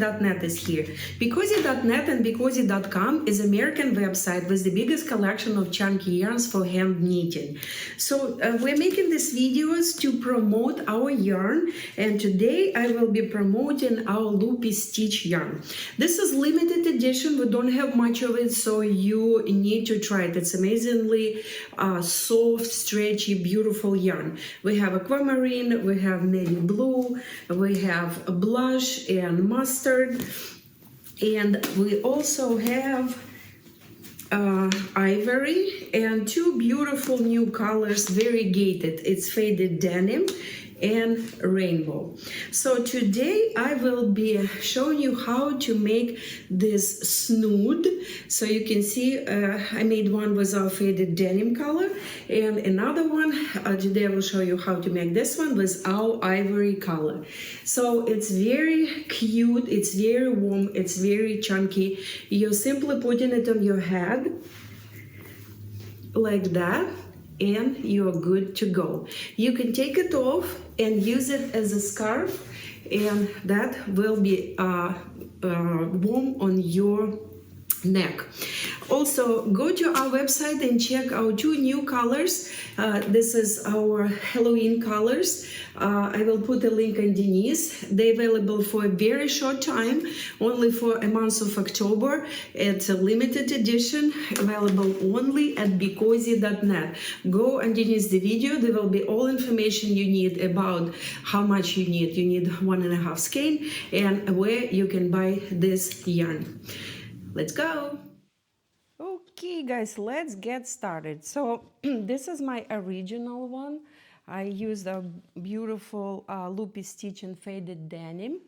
BeCozi.net is here. BeCozi.net and BeCozi.com is American website with the biggest collection of chunky yarns for hand knitting. So we're making these videos to promote our yarn, and today I will be promoting our Loopy Stitch yarn. This is limited edition. We don't have much of it, so you need to try it. It's amazingly soft, stretchy, beautiful yarn. We have aquamarine, we have navy blue, we have blush and mustard, and we also have ivory and two beautiful new colors, variegated. It's faded denim and rainbow. So today I will be showing you how to make this snood. So you can see I made one with our faded denim color, and another one today I will show you how to make this one with our ivory color. So it's very cute, it's very warm, it's very chunky. You're simply putting it on your head like that, and you're good to go. You can take it off and use it as a scarf, and that will be warm on your neck. Also, go to our website and check our two new colors. This is our Halloween colors. I will put a link underneath. They're available for a very short time, only for a month of October. It's a limited edition, available only at BeCozi.net. Go underneath the video. There will be all information you need about how much you need. You need 1.5 skein and where you can buy this yarn. Let's go. Okay guys, let's get started. So this is my original one. I used a beautiful Loopy Stitch and faded denim,